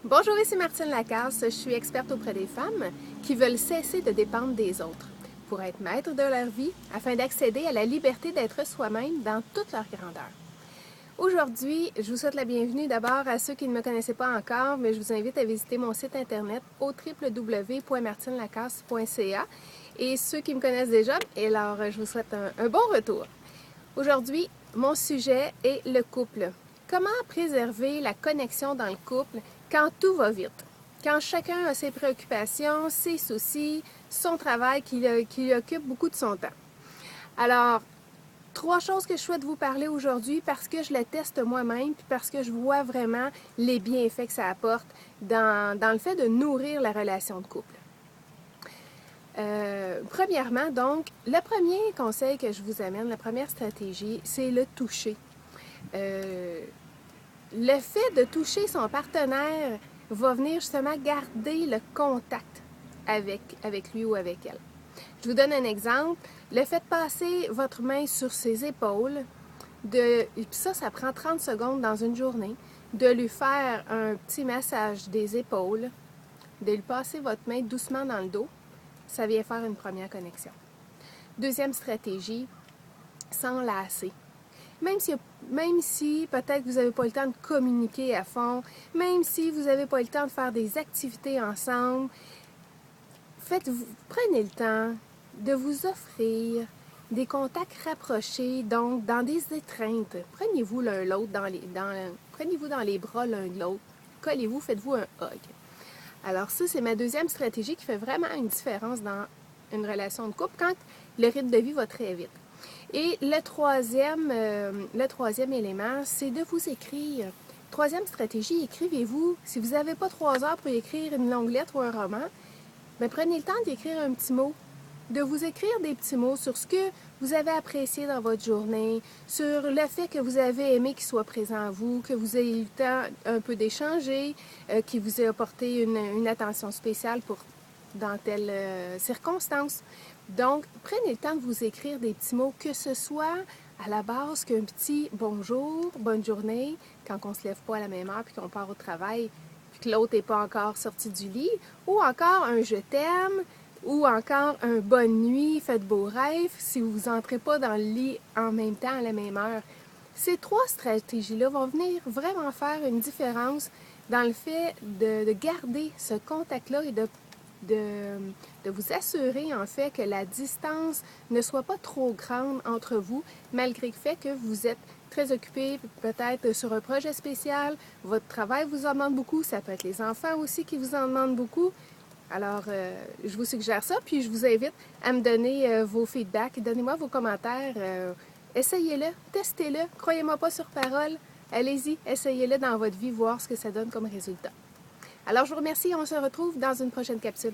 Bonjour, ici Martine Lacasse. Je suis experte auprès des femmes qui veulent cesser de dépendre des autres pour être maîtres de leur vie afin d'accéder à la liberté d'être soi-même dans toute leur grandeur. Aujourd'hui, je vous souhaite la bienvenue d'abord à ceux qui ne me connaissaient pas encore, mais je vous invite à visiter mon site internet au www.martinelacasse.ca et ceux qui me connaissent déjà, alors je vous souhaite un bon retour. Aujourd'hui, mon sujet est le couple. Comment préserver la connexion dans le couple quand tout va vite? Quand chacun a ses préoccupations, ses soucis, son travail qui occupe beaucoup de son temps. Alors, 3 choses que je souhaite vous parler aujourd'hui parce que je les teste moi-même puis parce que je vois vraiment les bienfaits que ça apporte dans le fait de nourrir la relation de couple. Premièrement, donc, le premier conseil que je vous amène, la première stratégie, c'est le toucher. Le fait de toucher son partenaire va venir justement garder le contact avec lui ou avec elle. Je vous donne un exemple. Le fait de passer votre main sur ses épaules, et puis ça prend 30 secondes dans une journée, de lui faire un petit massage des épaules, de lui passer votre main doucement dans le dos, ça vient faire une première connexion. Deuxième stratégie, s'enlacer. Même si peut-être vous n'avez pas le temps de communiquer à fond, même si vous n'avez pas le temps de faire des activités ensemble, prenez le temps de vous offrir des contacts rapprochés, donc dans des étreintes. Prenez-vous l'un l'autre prenez-vous dans les bras l'un de l'autre, collez-vous, faites-vous un hug. Alors ça, c'est ma deuxième stratégie qui fait vraiment une différence dans une relation de couple quand le rythme de vie va très vite. Et le troisième élément, c'est de vous écrire. Troisième stratégie, écrivez-vous. Si vous n'avez pas 3 heures pour écrire une longue lettre ou un roman, bien, prenez le temps d'écrire un petit mot, de vous écrire des petits mots sur ce que vous avez apprécié dans votre journée, sur le fait que vous avez aimé qu'il soit présent à vous, que vous ayez eu le temps un peu d'échanger, qu'il vous ait apporté une attention spéciale dans telle circonstance. Donc, prenez le temps de vous écrire des petits mots, que ce soit à la base qu'un petit bonjour, bonne journée, quand on ne se lève pas à la même heure puis qu'on part au travail, puis que l'autre n'est pas encore sorti du lit, ou encore un je t'aime, ou encore un bonne nuit, faites beaux rêves, si vous n'entrez pas dans le lit en même temps à la même heure. Ces 3 stratégies-là vont venir vraiment faire une différence dans le fait de garder ce contact-là et de vous assurer en fait que la distance ne soit pas trop grande entre vous, malgré le fait que vous êtes très occupé, peut-être sur un projet spécial, votre travail vous en demande beaucoup, ça peut être les enfants aussi qui vous en demandent beaucoup. Alors, je vous suggère ça, puis je vous invite à me donner vos feedbacks, donnez-moi vos commentaires, essayez-le, testez-le, croyez-moi pas sur parole, allez-y, essayez-le dans votre vie, voir ce que ça donne comme résultat. Alors, je vous remercie et on se retrouve dans une prochaine capsule.